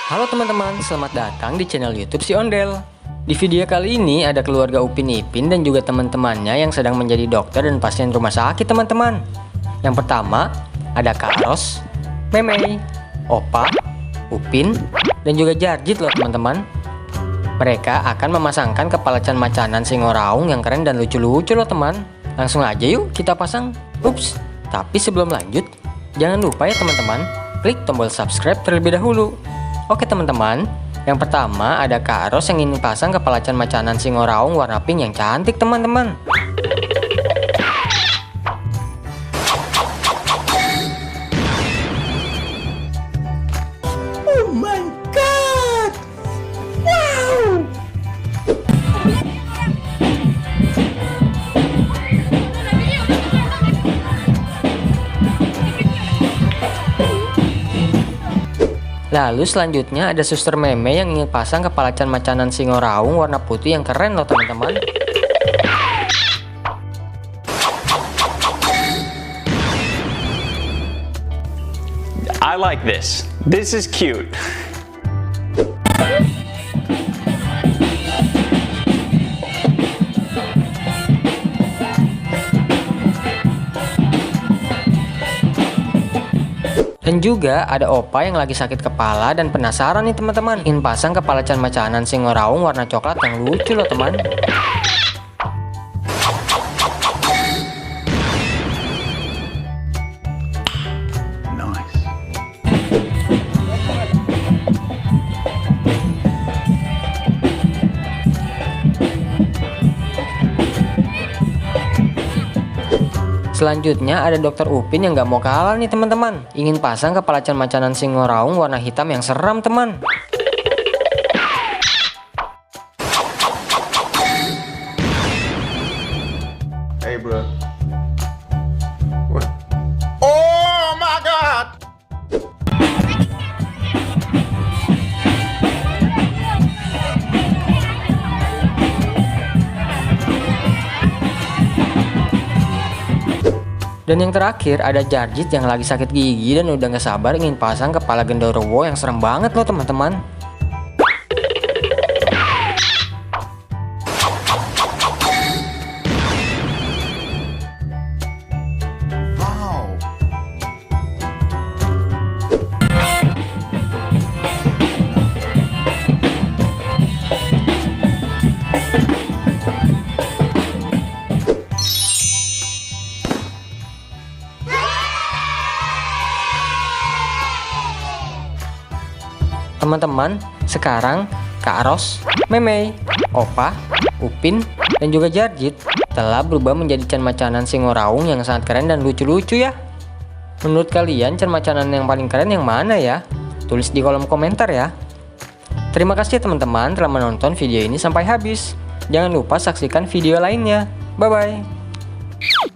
Halo teman-teman, selamat datang di channel YouTube Si Ondel. Di video kali ini ada keluarga Upin Ipin dan juga teman-temannya yang sedang menjadi dokter dan pasien rumah sakit teman-teman. Yang pertama ada Kak Ros, Meme, Opa, Upin, dan juga Jarjit loh teman-teman. Mereka akan memasangkan kepala can-macanan Singoraung yang keren dan lucu-lucu loh teman. Langsung aja yuk kita pasang. Ups, tapi sebelum lanjut, jangan lupa ya teman-teman, klik tombol subscribe terlebih dahulu. Oke teman-teman, yang pertama ada Kak Ros yang ingin pasang kepala can-macanan Singoraung warna pink yang cantik teman-teman. Oh my god! Wow! Lalu selanjutnya ada Suster Meme yang ingin pasang kepala can-macanan Singoraung warna putih yang keren loh teman-teman. I like this. This is cute. Dan juga ada Opa yang lagi sakit kepala dan penasaran nih teman-teman, ingin pasang kepala can-macanan Singoraung warna coklat yang lucu loh teman. Selanjutnya ada Dokter Upin yang gak mau kalah nih teman-teman, ingin pasang kepala can-macanan Singoraung warna hitam yang seram teman. Hey bro. What? Oh my god! Dan yang terakhir ada Jarjit yang lagi sakit gigi dan udah gak sabar ingin pasang kepala Genderuwo yang serem banget loh teman-teman. Wow. Teman-teman, sekarang Kak Ros, Meme, Opa, Upin, dan juga Jarjit telah berubah menjadi can-macanan Singoraung yang sangat keren dan lucu-lucu ya. Menurut kalian can-macanan yang paling keren yang mana ya? Tulis di kolom komentar ya. Terima kasih teman-teman telah menonton video ini sampai habis. Jangan lupa saksikan video lainnya. Bye-bye.